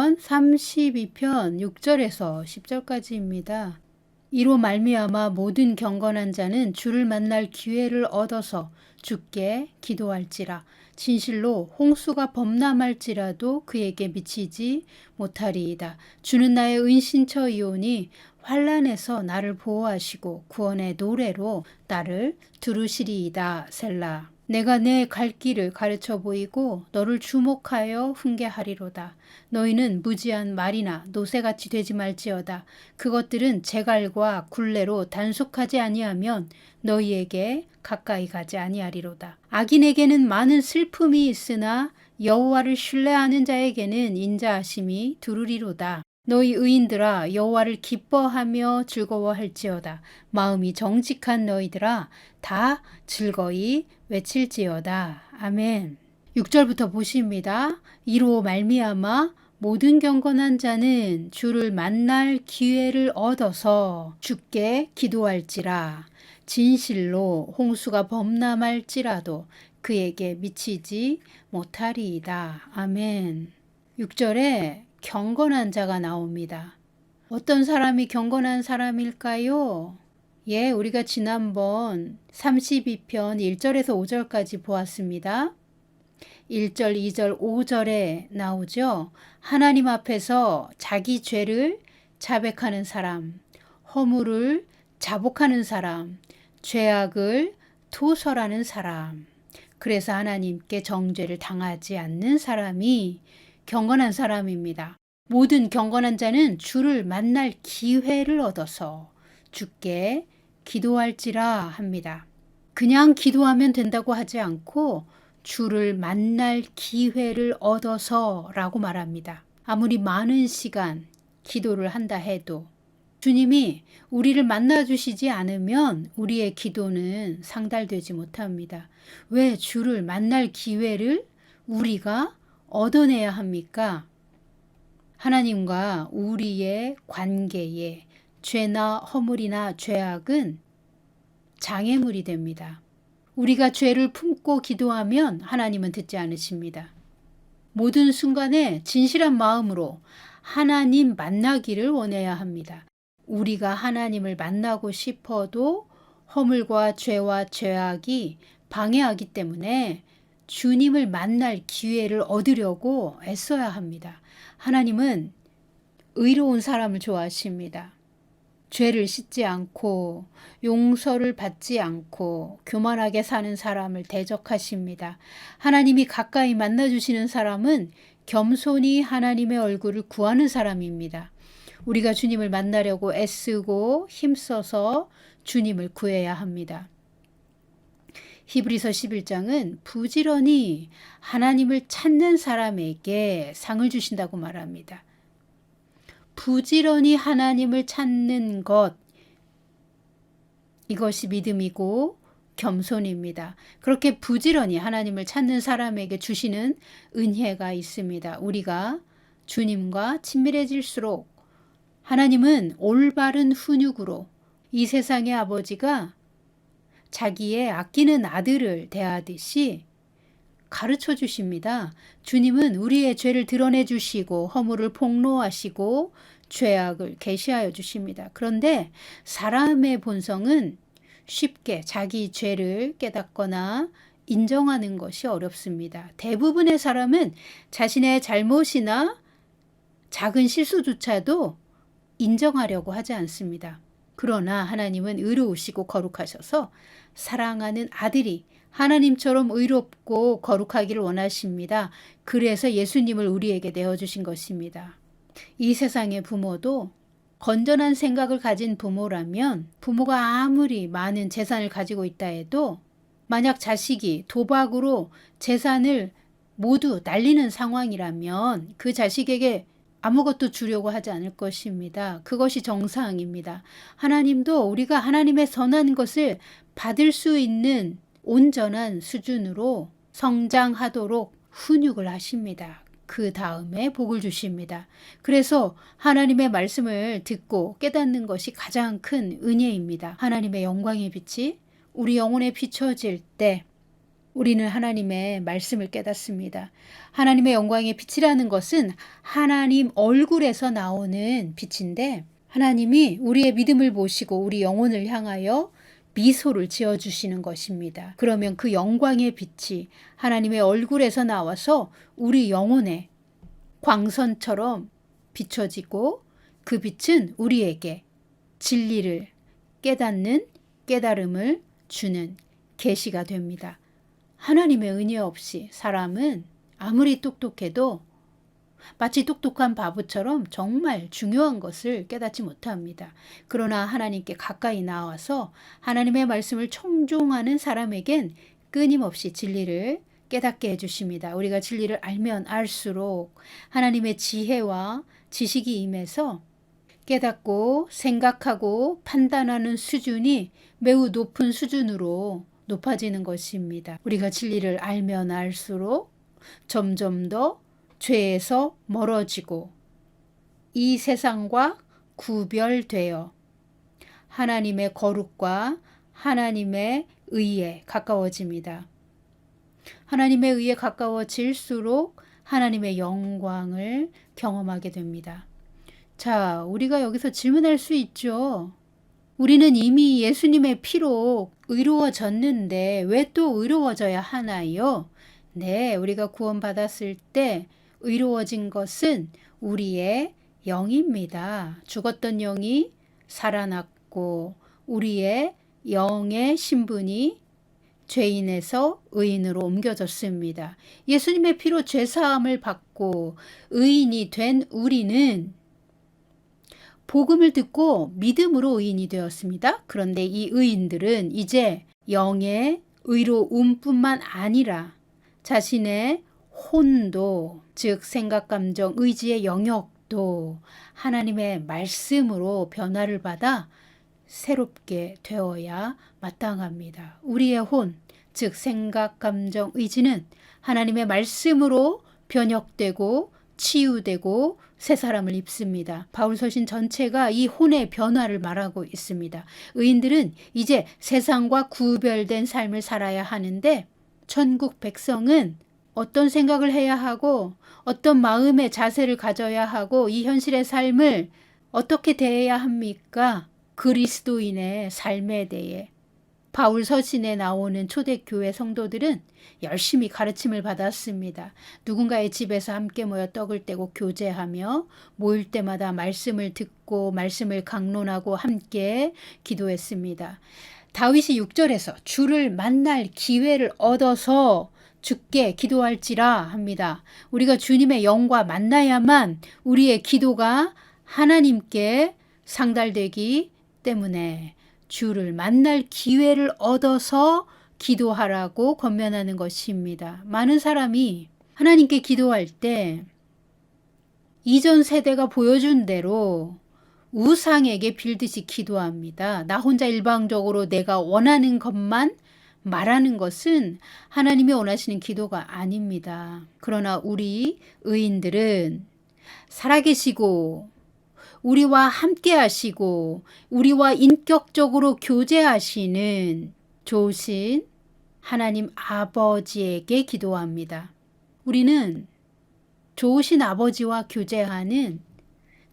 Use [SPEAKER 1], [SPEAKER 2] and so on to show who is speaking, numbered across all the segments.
[SPEAKER 1] 시편 32편 6절에서 10절까지입니다. 이로 말미암아 모든 경건한 자는 주를 만날 기회를 얻어서 주께 기도할지라. 진실로 홍수가 범람할지라도 그에게 미치지 못하리이다. 주는 나의 은신처이오니 환난에서 나를 보호하시고 구원의 노래로 나를 두르시리이다. 셀라. 내가 내 갈 길을 가르쳐 보이고 너를 주목하여 훈계하리로다. 너희는 무지한 말이나 노새같이 되지 말지어다. 그것들은 제갈과 굴레로 단속하지 아니하면 너희에게 가까이 가지 아니하리로다. 악인에게는 많은 슬픔이 있으나 여호와를 신뢰하는 자에게는 인자하심이 두루리로다. 너희 의인들아 여호와를 기뻐하며 즐거워할지어다. 마음이 정직한 너희들아 다 즐거이 외칠지어다. 아멘. 6절부터 보십니다. 이로 말미암아 모든 경건한 자는 주를 만날 기회를 얻어서 주께 기도할지라. 진실로 홍수가 범람할지라도 그에게 미치지 못하리이다. 아멘. 6절에 경건한 자가 나옵니다. 어떤 사람이 경건한 사람일까요? 예, 우리가 지난번 32편 1절에서 5절까지 보았습니다. 1절, 2절, 5절에 나오죠. 하나님 앞에서 자기 죄를 자백하는 사람, 허물을 자복하는 사람, 죄악을 토설하는 사람, 그래서 하나님께 정죄를 당하지 않는 사람이 경건한 사람입니다. 모든 경건한 자는 주를 만날 기회를 얻어서 주께 기도할지라 합니다. 그냥 기도하면 된다고 하지 않고 주를 만날 기회를 얻어서 라고 말합니다. 아무리 많은 시간 기도를 한다 해도 주님이 우리를 만나주시지 않으면 우리의 기도는 상달되지 못합니다. 왜 주를 만날 기회를 우리가 얻어내야 합니까? 하나님과 우리의 관계에 죄나 허물이나 죄악은 장애물이 됩니다. 우리가 죄를 품고 기도하면 하나님은 듣지 않으십니다. 모든 순간에 진실한 마음으로 하나님 만나기를 원해야 합니다. 우리가 하나님을 만나고 싶어도 허물과 죄와 죄악이 방해하기 때문에 주님을 만날 기회를 얻으려고 애써야 합니다. 하나님은 의로운 사람을 좋아하십니다. 죄를 씻지 않고 용서를 받지 않고 교만하게 사는 사람을 대적하십니다. 하나님이 가까이 만나주시는 사람은 겸손히 하나님의 얼굴을 구하는 사람입니다. 우리가 주님을 만나려고 애쓰고 힘써서 주님을 구해야 합니다. 히브리서 11장은 부지런히 하나님을 찾는 사람에게 상을 주신다고 말합니다. 부지런히 하나님을 찾는 것, 이것이 믿음이고 겸손입니다. 그렇게 부지런히 하나님을 찾는 사람에게 주시는 은혜가 있습니다. 우리가 주님과 친밀해질수록 하나님은 올바른 훈육으로 이 세상의 아버지가 자기의 아끼는 아들을 대하듯이 가르쳐 주십니다. 주님은 우리의 죄를 드러내 주시고 허물을 폭로하시고 죄악을 계시하여 주십니다. 그런데 사람의 본성은 쉽게 자기 죄를 깨닫거나 인정하는 것이 어렵습니다. 대부분의 사람은 자신의 잘못이나 작은 실수조차도 인정하려고 하지 않습니다. 그러나 하나님은 의로우시고 거룩하셔서 사랑하는 아들이 하나님처럼 의롭고 거룩하기를 원하십니다. 그래서 예수님을 우리에게 내어주신 것입니다. 이 세상의 부모도 건전한 생각을 가진 부모라면 부모가 아무리 많은 재산을 가지고 있다 해도 만약 자식이 도박으로 재산을 모두 날리는 상황이라면 그 자식에게 아무것도 주려고 하지 않을 것입니다. 그것이 정상입니다. 하나님도 우리가 하나님의 선한 것을 받을 수 있는 온전한 수준으로 성장하도록 훈육을 하십니다. 그 다음에 복을 주십니다. 그래서 하나님의 말씀을 듣고 깨닫는 것이 가장 큰 은혜입니다. 하나님의 영광의 빛이 우리 영혼에 비춰질 때 우리는 하나님의 말씀을 깨닫습니다. 하나님의 영광의 빛이라는 것은 하나님 얼굴에서 나오는 빛인데 하나님이 우리의 믿음을 보시고 우리 영혼을 향하여 미소를 지어주시는 것입니다. 그러면 그 영광의 빛이 하나님의 얼굴에서 나와서 우리 영혼에 광선처럼 비춰지고 그 빛은 우리에게 진리를 깨닫는 깨달음을 주는 계시가 됩니다. 하나님의 은혜 없이 사람은 아무리 똑똑해도 마치 똑똑한 바보처럼 정말 중요한 것을 깨닫지 못합니다. 그러나 하나님께 가까이 나와서 하나님의 말씀을 청종하는 사람에겐 끊임없이 진리를 깨닫게 해주십니다. 우리가 진리를 알면 알수록 하나님의 지혜와 지식이 임해서 깨닫고 생각하고 판단하는 수준이 매우 높은 수준으로 높아지는 것입니다. 우리가 진리를 알면 알수록 점점 더 죄에서 멀어지고 이 세상과 구별되어 하나님의 거룩과 하나님의 의에 가까워집니다. 하나님의 의에 가까워질수록 하나님의 영광을 경험하게 됩니다. 자, 우리가 여기서 질문할 수 있죠. 우리는 이미 예수님의 피로 의로워졌는데 왜 또 의로워져야 하나요? 네, 우리가 구원받았을 때 의로워진 것은 우리의 영입니다. 죽었던 영이 살아났고 우리의 영의 신분이 죄인에서 의인으로 옮겨졌습니다. 예수님의 피로 죄사함을 받고 의인이 된 우리는 복음을 듣고 믿음으로 의인이 되었습니다. 그런데 이 의인들은 이제 영의 의로움뿐만 아니라 자신의 혼도, 즉 생각, 감정, 의지의 영역도 하나님의 말씀으로 변화를 받아 새롭게 되어야 마땅합니다. 우리의 혼, 즉 생각, 감정, 의지는 하나님의 말씀으로 변혁되고 치유되고 새 사람을 입습니다. 바울서신 전체가 이 혼의 변화를 말하고 있습니다. 의인들은 이제 세상과 구별된 삶을 살아야 하는데 천국 백성은 어떤 생각을 해야 하고 어떤 마음의 자세를 가져야 하고 이 현실의 삶을 어떻게 대해야 합니까? 그리스도인의 삶에 대해 바울 서신에 나오는 초대교회 성도들은 열심히 가르침을 받았습니다. 누군가의 집에서 함께 모여 떡을 떼고 교제하며 모일 때마다 말씀을 듣고 말씀을 강론하고 함께 기도했습니다. 다윗이 6절에서 주를 만날 기회를 얻어서 주께 기도할지라 합니다. 우리가 주님의 영과 만나야만 우리의 기도가 하나님께 상달되기 때문에 주를 만날 기회를 얻어서 기도하라고 권면하는 것입니다. 많은 사람이 하나님께 기도할 때 이전 세대가 보여준 대로 우상에게 빌듯이 기도합니다. 나 혼자 일방적으로 내가 원하는 것만 말하는 것은 하나님이 원하시는 기도가 아닙니다. 그러나 우리 의인들은 살아계시고 우리와 함께 하시고 우리와 인격적으로 교제하시는 좋으신 하나님 아버지에게 기도합니다. 우리는 좋으신 아버지와 교제하는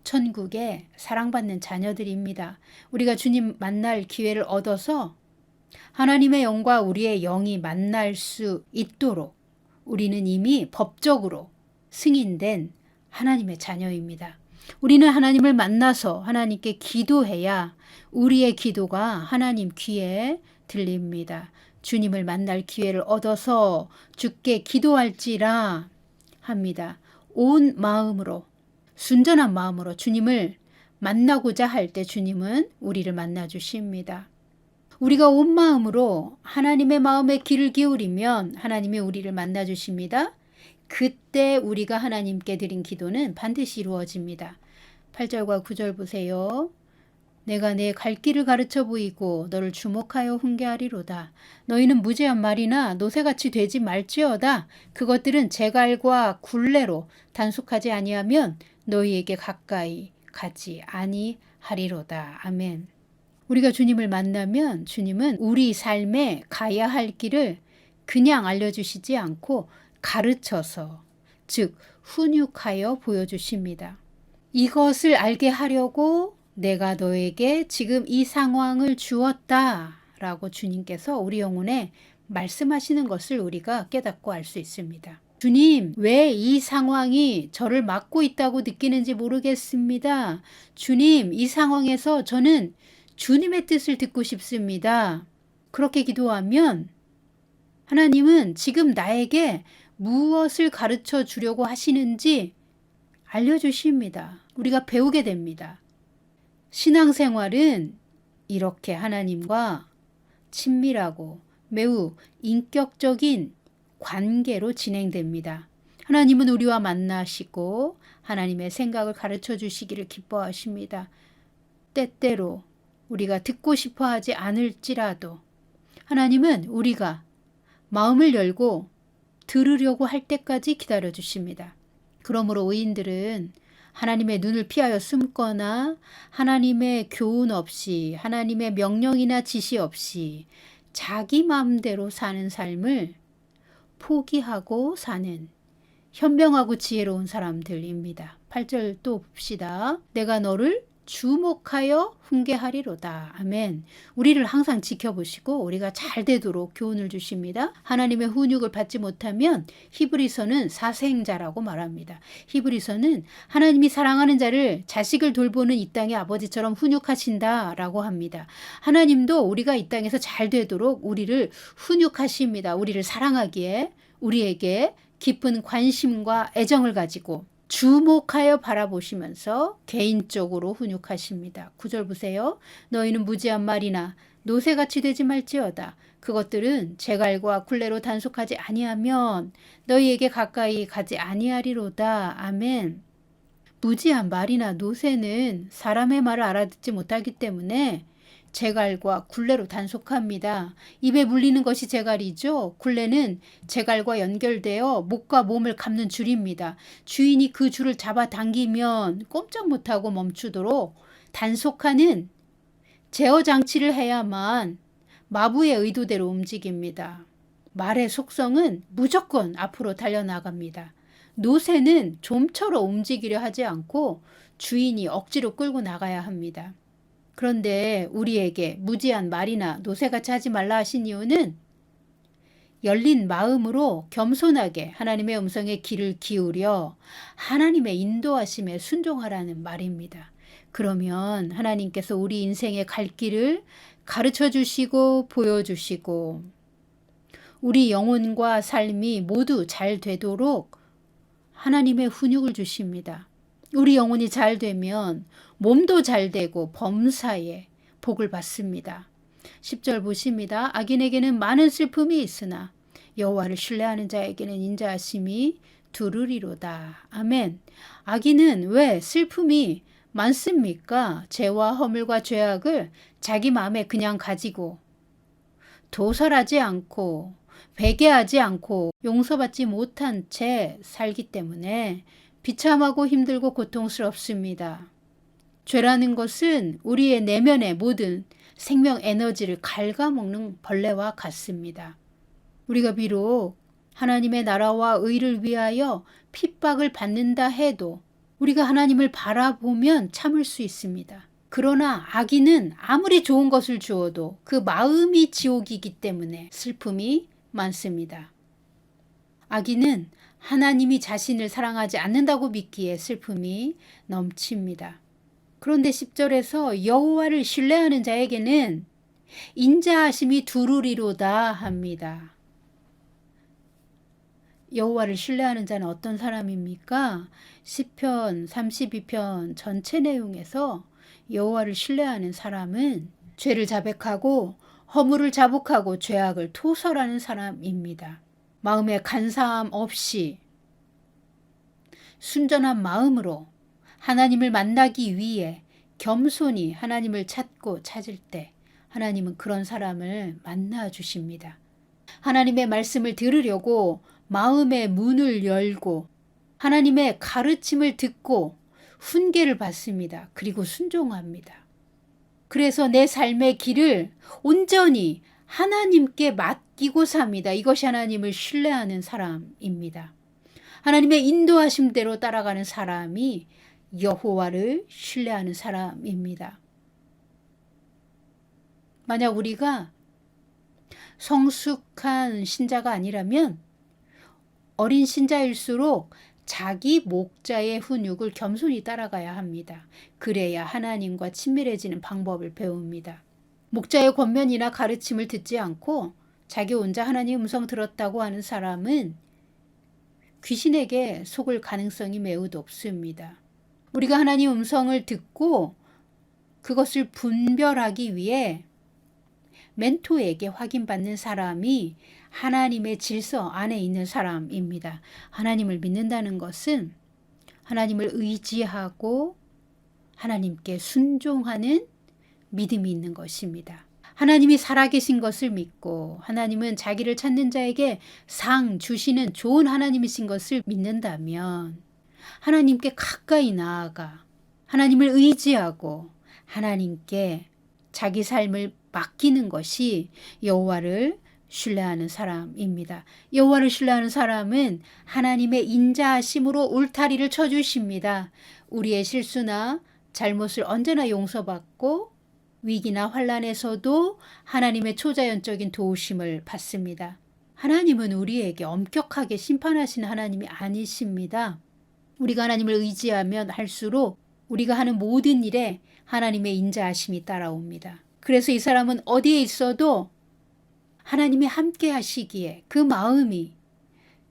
[SPEAKER 1] 천국의 사랑받는 자녀들입니다. 우리가 주님 만날 기회를 얻어서 하나님의 영과 우리의 영이 만날 수 있도록 우리는 이미 법적으로 승인된 하나님의 자녀입니다. 우리는 하나님을 만나서 하나님께 기도해야 우리의 기도가 하나님 귀에 들립니다. 주님을 만날 기회를 얻어서 주께 기도할지라 합니다. 온 마음으로 순전한 마음으로 주님을 만나고자 할 때 주님은 우리를 만나 주십니다. 우리가 온 마음으로 하나님의 마음에 귀를 기울이면 하나님이 우리를 만나 주십니다. 그때 우리가 하나님께 드린 기도는 반드시 이루어집니다. 8절과 9절 보세요. 내가 내 갈 길을 가르쳐 보이고 너를 주목하여 훈계하리로다. 너희는 무죄한 말이나 노새같이 되지 말지어다. 그것들은 제갈과 굴레로 단속하지 아니하면 너희에게 가까이 가지 아니하리로다. 아멘. 우리가 주님을 만나면 주님은 우리 삶에 가야 할 길을 그냥 알려주시지 않고 가르쳐서, 즉 훈육하여 보여주십니다. 이것을 알게 하려고 내가 너에게 지금 이 상황을 주었다 라고 주님께서 우리 영혼에 말씀하시는 것을 우리가 깨닫고 알 수 있습니다. 주님, 왜 이 상황이 저를 막고 있다고 느끼는지 모르겠습니다. 주님, 이 상황에서 저는 주님의 뜻을 듣고 싶습니다. 그렇게 기도하면 하나님은 지금 나에게 무엇을 가르쳐 주려고 하시는지 알려주십니다. 우리가 배우게 됩니다. 신앙생활은 이렇게 하나님과 친밀하고 매우 인격적인 관계로 진행됩니다. 하나님은 우리와 만나시고 하나님의 생각을 가르쳐 주시기를 기뻐하십니다. 때때로 우리가 듣고 싶어 하지 않을지라도 하나님은 우리가 마음을 열고 들으려고 할 때까지 기다려 주십니다. 그러므로 의인들은 하나님의 눈을 피하여 숨거나 하나님의 교훈 없이, 하나님의 명령이나 지시 없이 자기 마음대로 사는 삶을 포기하고 사는 현명하고 지혜로운 사람들입니다. 8절 또 봅시다. 내가 너를 주목하여 훈계하리로다. 아멘. 우리를 항상 지켜보시고 우리가 잘 되도록 교훈을 주십니다. 하나님의 훈육을 받지 못하면 히브리서는 사생자라고 말합니다. 히브리서는 하나님이 사랑하는 자를 자식을 돌보는 이 땅의 아버지처럼 훈육하신다라고 합니다. 하나님도 우리가 이 땅에서 잘 되도록 우리를 훈육하십니다. 우리를 사랑하기에 우리에게 깊은 관심과 애정을 가지고 주목하여 바라보시면서 개인적으로 훈육하십니다. 9절 보세요. 너희는 무지한 말이나 노새같이 되지 말지어다. 그것들은 제갈과 굴레로 단속하지 아니하면 너희에게 가까이 가지 아니하리로다. 아멘. 무지한 말이나 노새는 사람의 말을 알아듣지 못하기 때문에 제갈과 굴레로 단속합니다. 입에 물리는 것이 제갈이죠. 굴레는 제갈과 연결되어 목과 몸을 감는 줄입니다. 주인이 그 줄을 잡아당기면 꼼짝 못하고 멈추도록 단속하는 제어 장치를 해야만 마부의 의도대로 움직입니다. 말의 속성은 무조건 앞으로 달려나갑니다. 노새는 좀처럼 움직이려 하지 않고 주인이 억지로 끌고 나가야 합니다. 그런데 우리에게 무지한 말이나 노새같이 하지 말라 하신 이유는 열린 마음으로 겸손하게 하나님의 음성에 귀를 기울여 하나님의 인도하심에 순종하라는 말입니다. 그러면 하나님께서 우리 인생의 갈 길을 가르쳐 주시고 보여주시고 우리 영혼과 삶이 모두 잘 되도록 하나님의 훈육을 주십니다. 우리 영혼이 잘 되면 몸도 잘 되고 범사에 복을 받습니다. 10절 보십니다. 악인에게는 많은 슬픔이 있으나 여호와를 신뢰하는 자에게는 인자하심이 두루리로다. 아멘. 악인은 왜 슬픔이 많습니까? 죄와 허물과 죄악을 자기 마음에 그냥 가지고 도설하지 않고 회개하지 않고 용서받지 못한 채 살기 때문에 비참하고 힘들고 고통스럽습니다. 죄라는 것은 우리의 내면의 모든 생명 에너지를 갉아먹는 벌레와 같습니다. 우리가 비록 하나님의 나라와 의를 위하여 핍박을 받는다 해도 우리가 하나님을 바라보면 참을 수 있습니다. 그러나 악인은 아무리 좋은 것을 주어도 그 마음이 지옥이기 때문에 슬픔이 많습니다. 악인은 하나님이 자신을 사랑하지 않는다고 믿기에 슬픔이 넘칩니다. 그런데 10절에서 여호와를 신뢰하는 자에게는 인자하심이 두루리로다 합니다. 여호와를 신뢰하는 자는 어떤 사람입니까? 시편 32편 전체 내용에서 여호와를 신뢰하는 사람은 죄를 자백하고 허물을 자복하고 죄악을 토설하는 사람입니다. 마음에 간사함 없이 순전한 마음으로 하나님을 만나기 위해 겸손히 하나님을 찾을 때 하나님은 그런 사람을 만나 주십니다. 하나님의 말씀을 들으려고 마음의 문을 열고 하나님의 가르침을 듣고 훈계를 받습니다. 그리고 순종합니다. 그래서 내 삶의 길을 온전히 하나님께 맡기고 삽니다. 이것이 하나님을 신뢰하는 사람입니다. 하나님의 인도하심대로 따라가는 사람이 여호와를 신뢰하는 사람입니다. 만약 우리가 성숙한 신자가 아니라면 어린 신자일수록 자기 목자의 훈육을 겸손히 따라가야 합니다. 그래야 하나님과 친밀해지는 방법을 배웁니다. 목자의 권면이나 가르침을 듣지 않고 자기 혼자 하나님의 음성 들었다고 하는 사람은 귀신에게 속을 가능성이 매우 높습니다. 우리가 하나님 음성을 듣고 그것을 분별하기 위해 멘토에게 확인받는 사람이 하나님의 질서 안에 있는 사람입니다. 하나님을 믿는다는 것은 하나님을 의지하고 하나님께 순종하는 믿음이 있는 것입니다. 하나님이 살아계신 것을 믿고 하나님은 자기를 찾는 자에게 상 주시는 좋은 하나님이신 것을 믿는다면 하나님께 가까이 나아가 하나님을 의지하고 하나님께 자기 삶을 맡기는 것이 여호와를 신뢰하는 사람입니다. 여호와를 신뢰하는 사람은 하나님의 인자하심으로 울타리를 쳐주십니다. 우리의 실수나 잘못을 언제나 용서받고 위기나 환난에서도 하나님의 초자연적인 도우심을 받습니다. 하나님은 우리에게 엄격하게 심판하시는 하나님이 아니십니다. 우리가 하나님을 의지하면 할수록 우리가 하는 모든 일에 하나님의 인자하심이 따라옵니다. 그래서 이 사람은 어디에 있어도 하나님이 함께 하시기에 그 마음이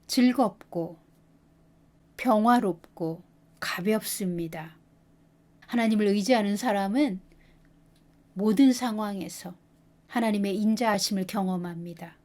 [SPEAKER 1] 즐겁고 평화롭고 가볍습니다. 하나님을 의지하는 사람은 모든 상황에서 하나님의 인자하심을 경험합니다.